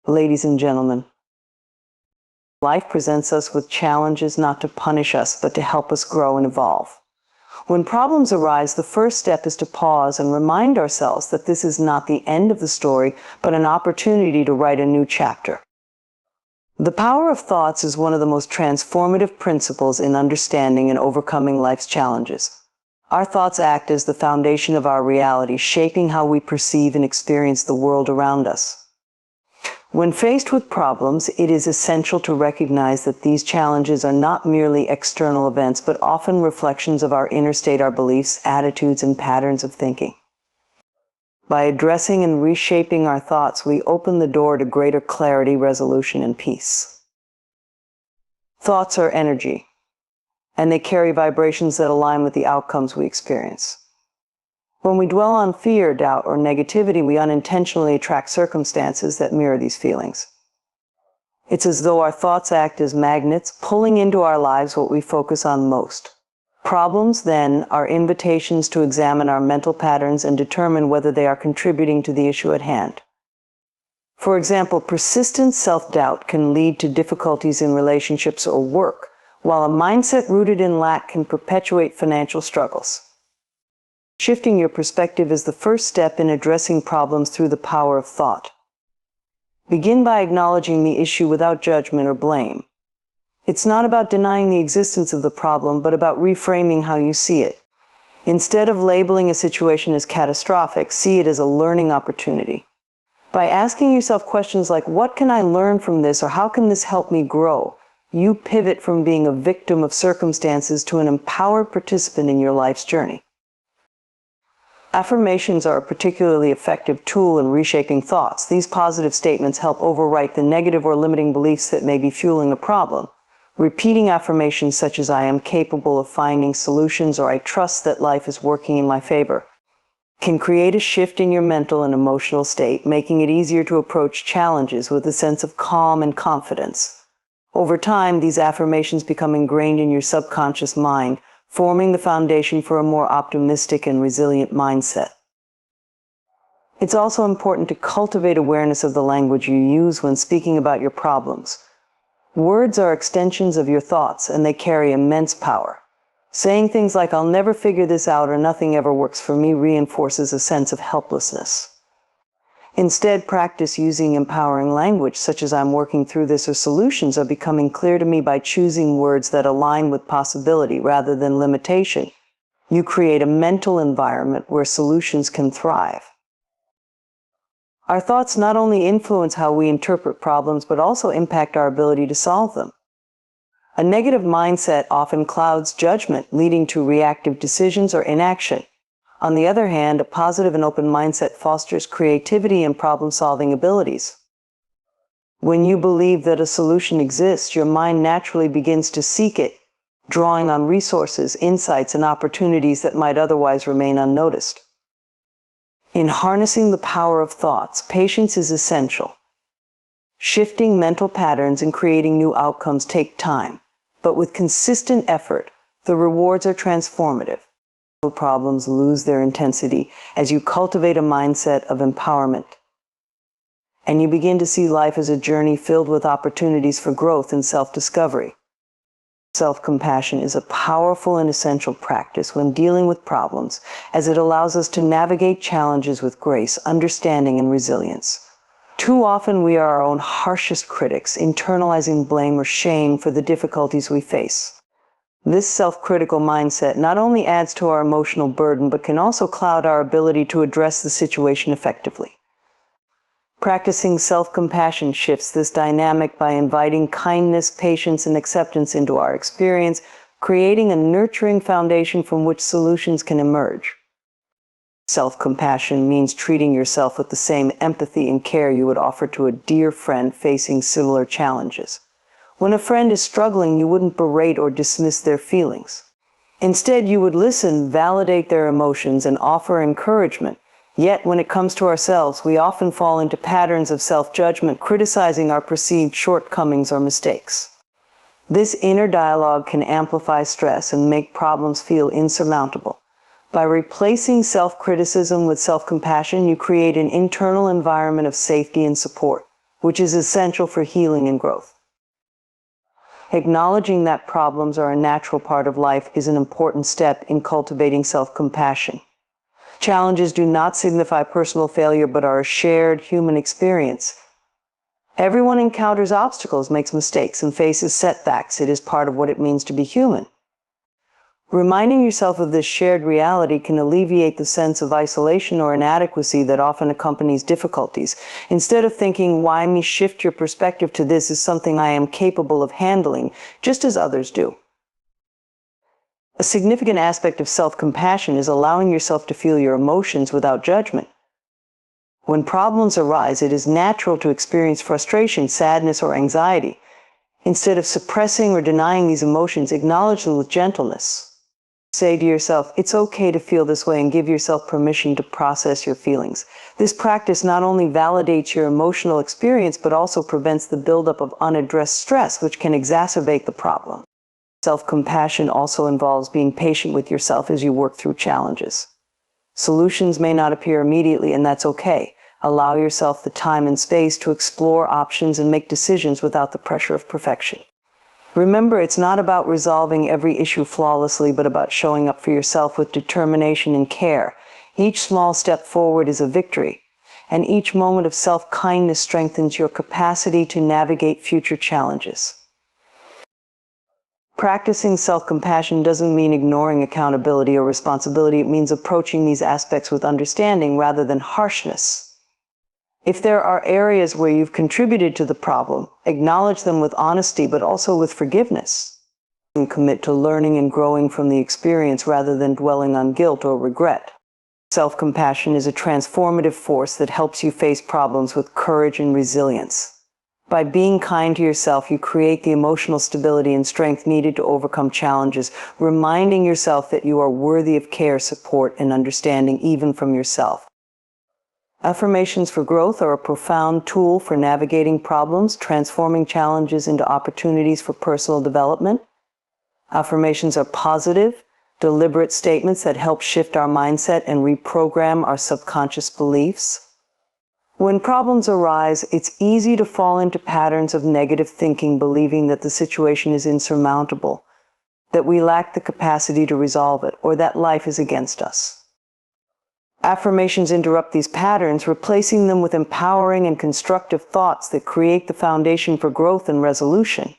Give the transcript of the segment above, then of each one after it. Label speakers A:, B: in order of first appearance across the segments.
A: Ladies and gentlemen, life presents us with challenges not to punish us, but to help us grow and evolve. When problems arise, the first step is to pause and remind ourselves that this is not the end of the story, but an opportunity to write a new chapter. The power of thoughts is one of the most transformative principles in understanding and overcoming life's challenges. Our thoughts act as the foundation of our reality, shaping how we perceive and experience the world around us. When faced with problems, it is essential to recognize that these challenges are not merely external events, but often reflections of our inner state, our beliefs, attitudes, and patterns of thinking. By addressing and reshaping our thoughts, we open the door to greater clarity, resolution, and peace. Thoughts are energy, and they carry vibrations that align with the outcomes we experience. When we dwell on fear, doubt, or negativity, we unintentionally attract circumstances that mirror these feelings. It's as though our thoughts act as magnets, pulling into our lives what we focus on most. Problems, then, are invitations to examine our mental patterns and determine whether they are contributing to the issue at hand. For example, persistent self-doubt can lead to difficulties in relationships or work, while a mindset rooted in lack can perpetuate financial struggles. Shifting your perspective is the first step in addressing problems through the power of thought. Begin by acknowledging the issue without judgment or blame. It's not about denying the existence of the problem, but about reframing how you see it. Instead of labeling a situation as catastrophic, see it as a learning opportunity. By asking yourself questions like, what can I learn from this, or how can this help me grow? You pivot from being a victim of circumstances to an empowered participant in your life's journey. Affirmations are a particularly effective tool in reshaping thoughts. These positive statements help overwrite the negative or limiting beliefs that may be fueling a problem. Repeating affirmations such as "I am capable of finding solutions" or "I trust that life is working in my favor" can create a shift in your mental and emotional state, making it easier to approach challenges with a sense of calm and confidence. Over time, these affirmations become ingrained in your subconscious mind, forming the foundation for a more optimistic and resilient mindset. It's also important to cultivate awareness of the language you use when speaking about your problems. Words are extensions of your thoughts, and they carry immense power. Saying things like "I'll never figure this out" or "nothing ever works for me" reinforces a sense of helplessness. Instead, practice using empowering language such as "I'm working through this" or "solutions are becoming clear to me." By choosing words that align with possibility rather than limitation, you create a mental environment where solutions can thrive. Our thoughts not only influence how we interpret problems, but also impact our ability to solve them. A negative mindset often clouds judgment, leading to reactive decisions or inaction. On the other hand, a positive and open mindset fosters creativity and problem-solving abilities. When you believe that a solution exists, your mind naturally begins to seek it, drawing on resources, insights, and opportunities that might otherwise remain unnoticed. In harnessing the power of thoughts, patience is essential. Shifting mental patterns and creating new outcomes take time, but with consistent effort, the rewards are transformative. Problems lose their intensity as you cultivate a mindset of empowerment, and you begin to see life as a journey filled with opportunities for growth and self-discovery. Self-compassion is a powerful and essential practice when dealing with problems, as it allows us to navigate challenges with grace, understanding, and resilience. Too often we are our own harshest critics, internalizing blame or shame for the difficulties we face. This self-critical mindset not only adds to our emotional burden, but can also cloud our ability to address the situation effectively. Practicing self-compassion shifts this dynamic by inviting kindness, patience, and acceptance into our experience, creating a nurturing foundation from which solutions can emerge. Self-compassion means treating yourself with the same empathy and care you would offer to a dear friend facing similar challenges. When a friend is struggling, you wouldn't berate or dismiss their feelings. Instead, you would listen, validate their emotions, and offer encouragement. Yet, when it comes to ourselves, we often fall into patterns of self-judgment, criticizing our perceived shortcomings or mistakes. This inner dialogue can amplify stress and make problems feel insurmountable. By replacing self-criticism with self-compassion, you create an internal environment of safety and support. which is essential for healing and growth. Acknowledging that problems are a natural part of life is an important step in cultivating self-compassion. Challenges do not signify personal failure, but are a shared human experience. Everyone encounters obstacles, makes mistakes, and faces setbacks. It is part of what it means to be human. Reminding yourself of this shared reality can alleviate the sense of isolation or inadequacy that often accompanies difficulties. Instead of thinking, why me, shift your perspective to this is something I am capable of handling, just as others do. A significant aspect of self-compassion is allowing yourself to feel your emotions without judgment. When problems arise, it is natural to experience frustration, sadness, or anxiety. Instead of suppressing or denying these emotions, acknowledge them with gentleness. Say to yourself, it's okay to feel this way, and give yourself permission to process your feelings. This practice not only validates your emotional experience, but also prevents the buildup of unaddressed stress, which can exacerbate the problem. Self-compassion also involves being patient with yourself as you work through challenges. Solutions may not appear immediately, and that's okay. Allow yourself the time and space to explore options and make decisions without the pressure of perfection. Remember, it's not about resolving every issue flawlessly, but about showing up for yourself with determination and care. Each small step forward is a victory, and each moment of self-kindness strengthens your capacity to navigate future challenges. Practicing self-compassion doesn't mean ignoring accountability or responsibility. It means approaching these aspects with understanding rather than harshness. If there are areas where you've contributed to the problem, acknowledge them with honesty, but also with forgiveness. And commit to learning and growing from the experience rather than dwelling on guilt or regret. Self-compassion is a transformative force that helps you face problems with courage and resilience. By being kind to yourself, you create the emotional stability and strength needed to overcome challenges, reminding yourself that you are worthy of care, support, and understanding even from yourself. Affirmations for growth are a profound tool for navigating problems, transforming challenges into opportunities for personal development. Affirmations are positive, deliberate statements that help shift our mindset and reprogram our subconscious beliefs. When problems arise, it's easy to fall into patterns of negative thinking, believing that the situation is insurmountable, that we lack the capacity to resolve it, or that life is against us. Affirmations interrupt these patterns, replacing them with empowering and constructive thoughts that create the foundation for growth and resolution.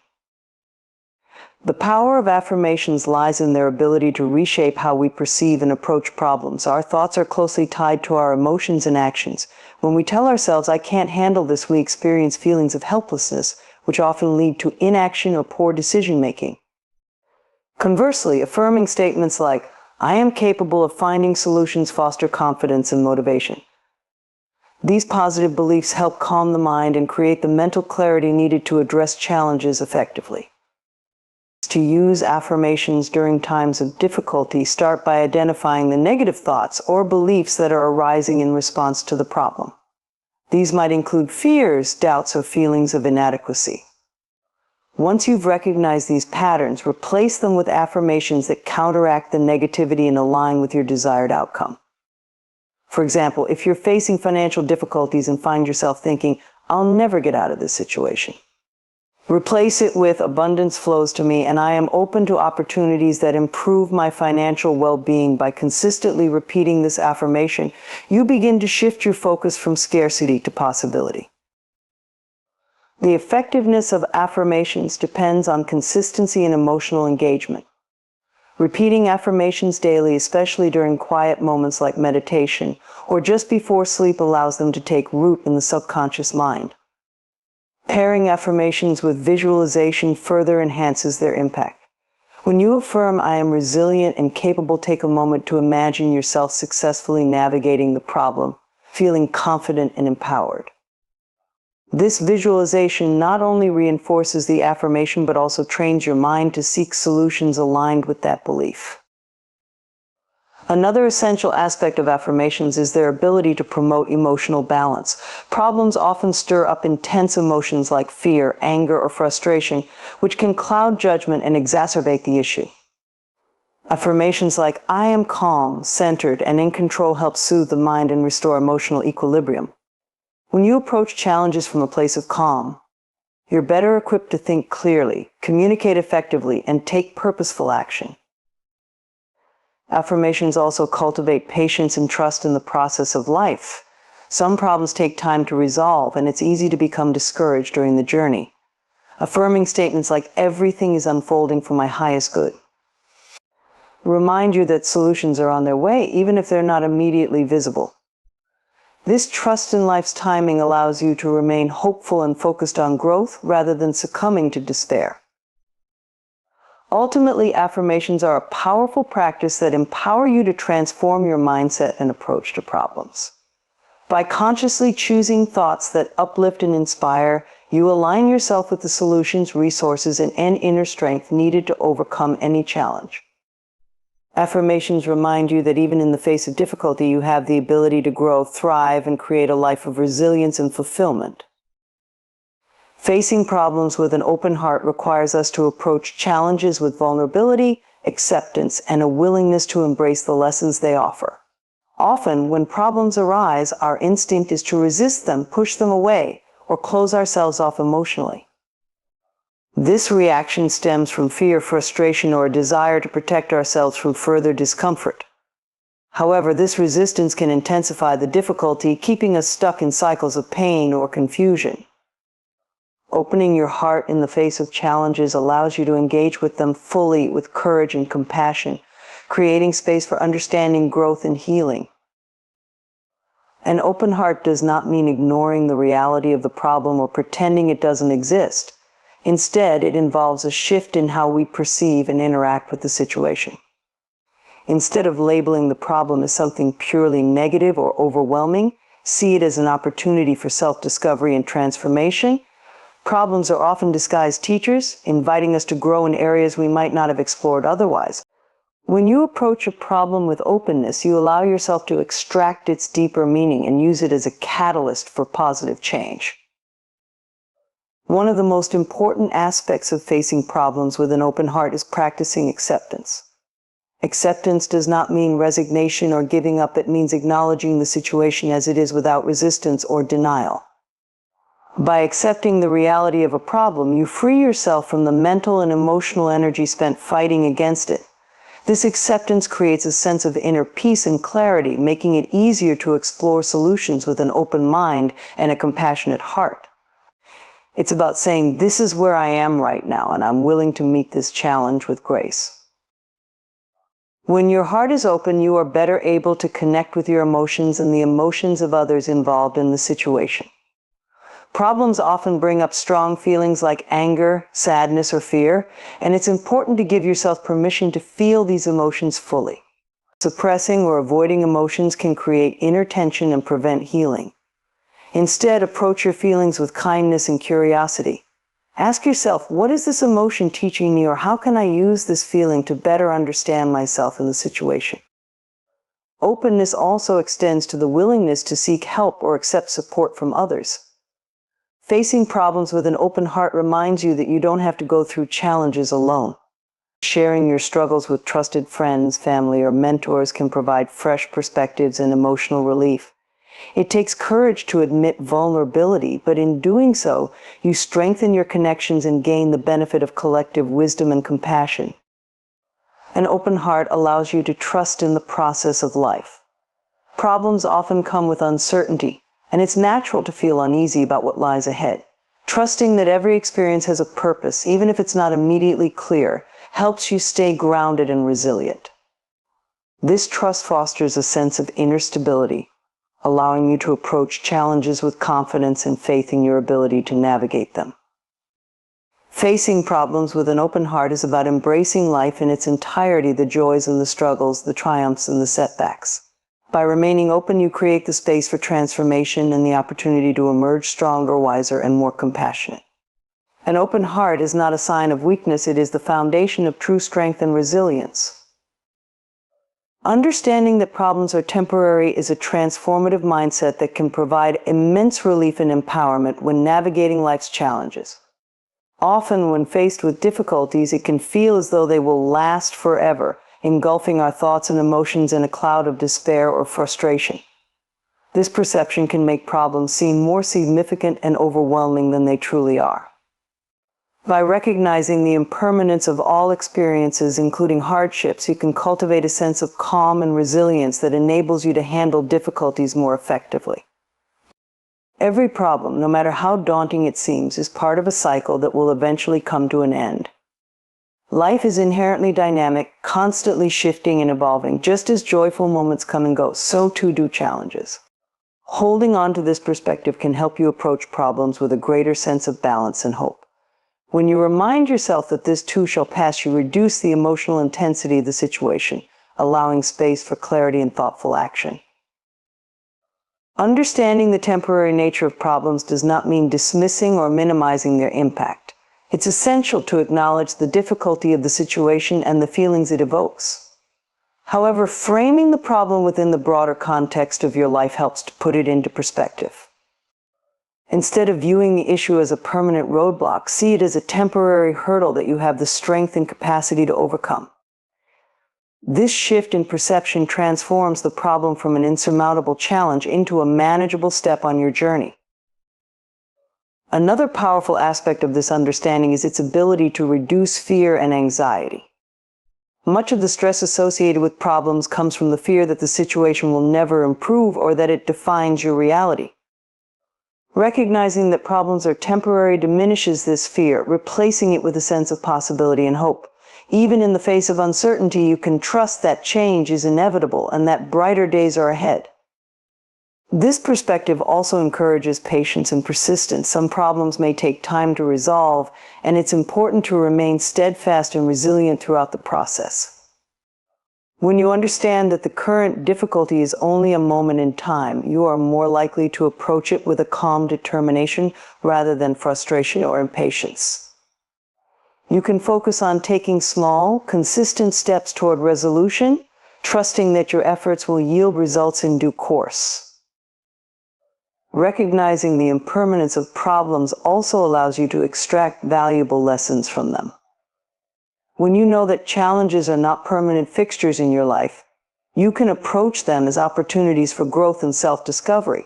A: The power of affirmations lies in their ability to reshape how we perceive and approach problems. Our thoughts are closely tied to our emotions and actions. When we tell ourselves, I can't handle this, we experience feelings of helplessness, which often lead to inaction or poor decision-making. Conversely, affirming statements like, I am capable of finding solutions, foster confidence and motivation. These positive beliefs help calm the mind and create the mental clarity needed to address challenges effectively. To use affirmations during times of difficulty, start by identifying the negative thoughts or beliefs that are arising in response to the problem. These might include fears, doubts, or feelings of inadequacy. Once you've recognized these patterns, replace them with affirmations that counteract the negativity and align with your desired outcome. For example, if you're facing financial difficulties and find yourself thinking, I'll never get out of this situation, replace it with abundance flows to me, and I am open to opportunities that improve my financial well-being. By consistently repeating this affirmation, you begin to shift your focus from scarcity to possibility. The effectiveness of affirmations depends on consistency and emotional engagement. Repeating affirmations daily, especially during quiet moments like meditation or just before sleep, allows them to take root in the subconscious mind. Pairing affirmations with visualization further enhances their impact. When you affirm, I am resilient and capable, take a moment to imagine yourself successfully navigating the problem, feeling confident and empowered. This visualization not only reinforces the affirmation, but also trains your mind to seek solutions aligned with that belief. Another essential aspect of affirmations is their ability to promote emotional balance. Problems often stir up intense emotions like fear, anger, or frustration, which can cloud judgment and exacerbate the issue. Affirmations like, I am calm, centered, and in control help soothe the mind and restore emotional equilibrium. When you approach challenges from a place of calm, you're better equipped to think clearly, communicate effectively, and take purposeful action. Affirmations also cultivate patience and trust in the process of life. Some problems take time to resolve, and it's easy to become discouraged during the journey. Affirming statements like, "Everything is unfolding for my highest good," remind you that solutions are on their way, even if they're not immediately visible. This trust in life's timing allows you to remain hopeful and focused on growth rather than succumbing to despair. Ultimately, affirmations are a powerful practice that empower you to transform your mindset and approach to problems. By consciously choosing thoughts that uplift and inspire, you align yourself with the solutions, resources, and inner strength needed to overcome any challenge. Affirmations remind you that even in the face of difficulty, you have the ability to grow, thrive, and create a life of resilience and fulfillment. Facing problems with an open heart requires us to approach challenges with vulnerability, acceptance, and a willingness to embrace the lessons they offer. Often, when problems arise, our instinct is to resist them, push them away, or close ourselves off emotionally. This reaction stems from fear, frustration, or a desire to protect ourselves from further discomfort. However, this resistance can intensify the difficulty, keeping us stuck in cycles of pain or confusion. Opening your heart in the face of challenges allows you to engage with them fully with courage and compassion, creating space for understanding, growth, and healing. An open heart does not mean ignoring the reality of the problem or pretending it doesn't exist. Instead, it involves a shift in how we perceive and interact with the situation. Instead of labeling the problem as something purely negative or overwhelming, see it as an opportunity for self-discovery and transformation. Problems are often disguised teachers, inviting us to grow in areas we might not have explored otherwise. When you approach a problem with openness, you allow yourself to extract its deeper meaning and use it as a catalyst for positive change. One of the most important aspects of facing problems with an open heart is practicing acceptance. Acceptance does not mean resignation or giving up. It means acknowledging the situation as it is without resistance or denial. By accepting the reality of a problem, you free yourself from the mental and emotional energy spent fighting against it. This acceptance creates a sense of inner peace and clarity, making it easier to explore solutions with an open mind and a compassionate heart. It's about saying, "This is where I am right now, and I'm willing to meet this challenge with grace." When your heart is open, you are better able to connect with your emotions and the emotions of others involved in the situation. Problems often bring up strong feelings like anger, sadness, or fear, and it's important to give yourself permission to feel these emotions fully. Suppressing or avoiding emotions can create inner tension and prevent healing. Instead, approach your feelings with kindness and curiosity. Ask yourself, what is this emotion teaching me, or how can I use this feeling to better understand myself in the situation? Openness also extends to the willingness to seek help or accept support from others. Facing problems with an open heart reminds you that you don't have to go through challenges alone. Sharing your struggles with trusted friends, family, or mentors can provide fresh perspectives and emotional relief. It takes courage to admit vulnerability, but in doing so, you strengthen your connections and gain the benefit of collective wisdom and compassion. An open heart allows you to trust in the process of life. Problems often come with uncertainty, and it's natural to feel uneasy about what lies ahead. Trusting that every experience has a purpose, even if it's not immediately clear, helps you stay grounded and resilient. This trust fosters a sense of inner stability, allowing you to approach challenges with confidence and faith in your ability to navigate them. Facing problems with an open heart is about embracing life in its entirety, the joys and the struggles, the triumphs and the setbacks. By remaining open, you create the space for transformation and the opportunity to emerge stronger, wiser, and more compassionate. An open heart is not a sign of weakness, it is the foundation of true strength and resilience. Understanding that problems are temporary is a transformative mindset that can provide immense relief and empowerment when navigating life's challenges. Often, when faced with difficulties, it can feel as though they will last forever, engulfing our thoughts and emotions in a cloud of despair or frustration. This perception can make problems seem more significant and overwhelming than they truly are. By recognizing the impermanence of all experiences, including hardships, you can cultivate a sense of calm and resilience that enables you to handle difficulties more effectively. Every problem, no matter how daunting it seems, is part of a cycle that will eventually come to an end. Life is inherently dynamic, constantly shifting and evolving. Just as joyful moments come and go, so too do challenges. Holding on to this perspective can help you approach problems with a greater sense of balance and hope. When you remind yourself that this too shall pass, you reduce the emotional intensity of the situation, allowing space for clarity and thoughtful action. Understanding the temporary nature of problems does not mean dismissing or minimizing their impact. It's essential to acknowledge the difficulty of the situation and the feelings it evokes. However, framing the problem within the broader context of your life helps to put it into perspective. Instead of viewing the issue as a permanent roadblock, see it as a temporary hurdle that you have the strength and capacity to overcome. This shift in perception transforms the problem from an insurmountable challenge into a manageable step on your journey. Another powerful aspect of this understanding is its ability to reduce fear and anxiety. Much of the stress associated with problems comes from the fear that the situation will never improve or that it defines your reality. Recognizing that problems are temporary diminishes this fear, replacing it with a sense of possibility and hope. Even in the face of uncertainty, you can trust that change is inevitable and that brighter days are ahead. This perspective also encourages patience and persistence. Some problems may take time to resolve, and it's important to remain steadfast and resilient throughout the process. When you understand that the current difficulty is only a moment in time, you are more likely to approach it with a calm determination rather than frustration or impatience. You can focus on taking small, consistent steps toward resolution, trusting that your efforts will yield results in due course. Recognizing the impermanence of problems also allows you to extract valuable lessons from them. When you know that challenges are not permanent fixtures in your life, you can approach them as opportunities for growth and self-discovery.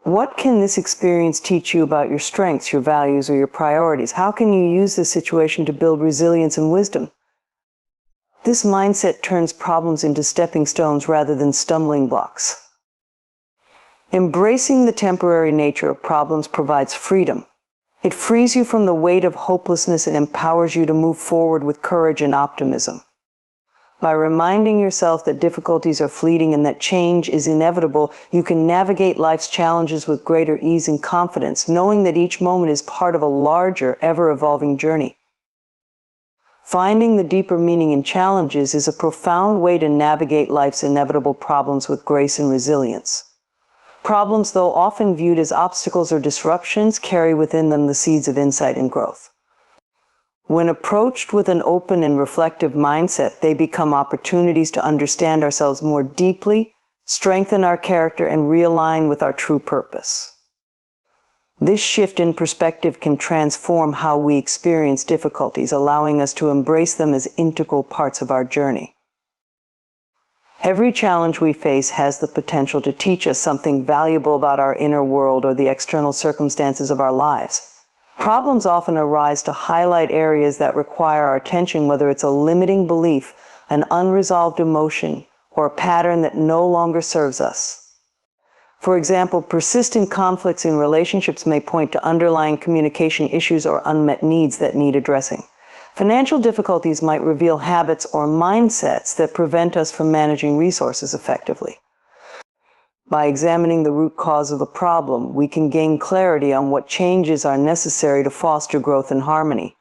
A: What can this experience teach you about your strengths, your values, or your priorities? How can you use this situation to build resilience and wisdom? This mindset turns problems into stepping stones rather than stumbling blocks. Embracing the temporary nature of problems provides freedom. It frees you from the weight of hopelessness and empowers you to move forward with courage and optimism. By reminding yourself that difficulties are fleeting and that change is inevitable, you can navigate life's challenges with greater ease and confidence, knowing that each moment is part of a larger, ever-evolving journey. Finding the deeper meaning in challenges is a profound way to navigate life's inevitable problems with grace and resilience. Problems, though often viewed as obstacles or disruptions, carry within them the seeds of insight and growth. When approached with an open and reflective mindset, they become opportunities to understand ourselves more deeply, strengthen our character, and realign with our true purpose. This shift in perspective can transform how we experience difficulties, allowing us to embrace them as integral parts of our journey. Every challenge we face has the potential to teach us something valuable about our inner world or the external circumstances of our lives. Problems often arise to highlight areas that require our attention, whether it's a limiting belief, an unresolved emotion, or a pattern that no longer serves us. For example, persistent conflicts in relationships may point to underlying communication issues or unmet needs that need addressing. Financial difficulties might reveal habits or mindsets that prevent us from managing resources effectively. By examining the root cause of the problem, we can gain clarity on what changes are necessary to foster growth and harmony.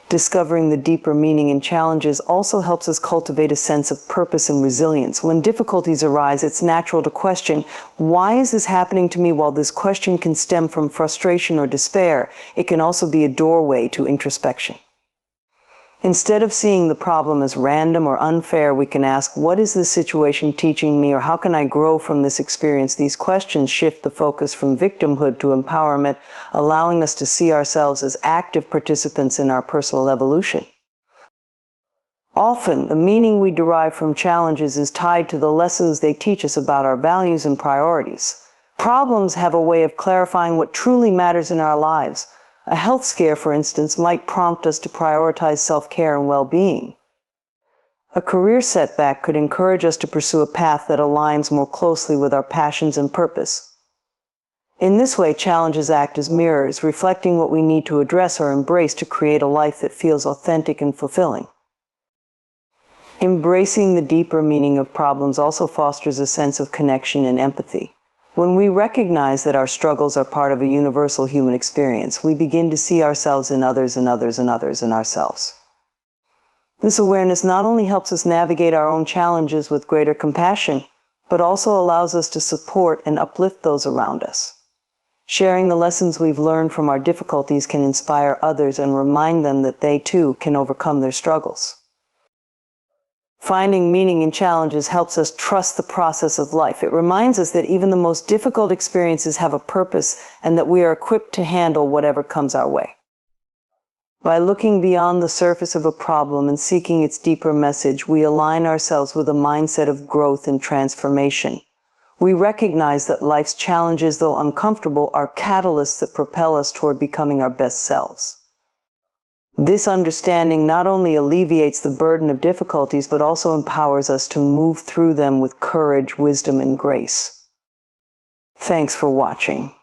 A: Discovering the deeper meaning in challenges also helps us cultivate a sense of purpose and resilience. When difficulties arise, it's natural to question, why is this happening to me? While this question can stem from frustration or despair, it can also be a doorway to introspection. Instead of seeing the problem as random or unfair, we can ask, what is this situation teaching me, or how can I grow from this experience? These questions shift the focus from victimhood to empowerment, allowing us to see ourselves as active participants in our personal evolution. Often, the meaning we derive from challenges is tied to the lessons they teach us about our values and priorities. Problems have a way of clarifying what truly matters in our lives. A health scare, for instance, might prompt us to prioritize self-care and well-being. A career setback could encourage us to pursue a path that aligns more closely with our passions and purpose. In this way, challenges act as mirrors, reflecting what we need to address or embrace to create a life that feels authentic and fulfilling. Embracing the deeper meaning of problems also fosters a sense of connection and empathy. When we recognize that our struggles are part of a universal human experience, we begin to see ourselves in others and others and others in ourselves. This awareness not only helps us navigate our own challenges with greater compassion, but also allows us to support and uplift those around us. Sharing the lessons we've learned from our difficulties can inspire others and remind them that they too can overcome their struggles. Finding meaning in challenges helps us trust the process of life. It reminds us that even the most difficult experiences have a purpose and that we are equipped to handle whatever comes our way. By looking beyond the surface of a problem and seeking its deeper message, we align ourselves with a mindset of growth and transformation. We recognize that life's challenges, though uncomfortable, are catalysts that propel us toward becoming our best selves. This understanding not only alleviates the burden of difficulties, but also empowers us to move through them with courage, wisdom, and grace. Thanks for watching.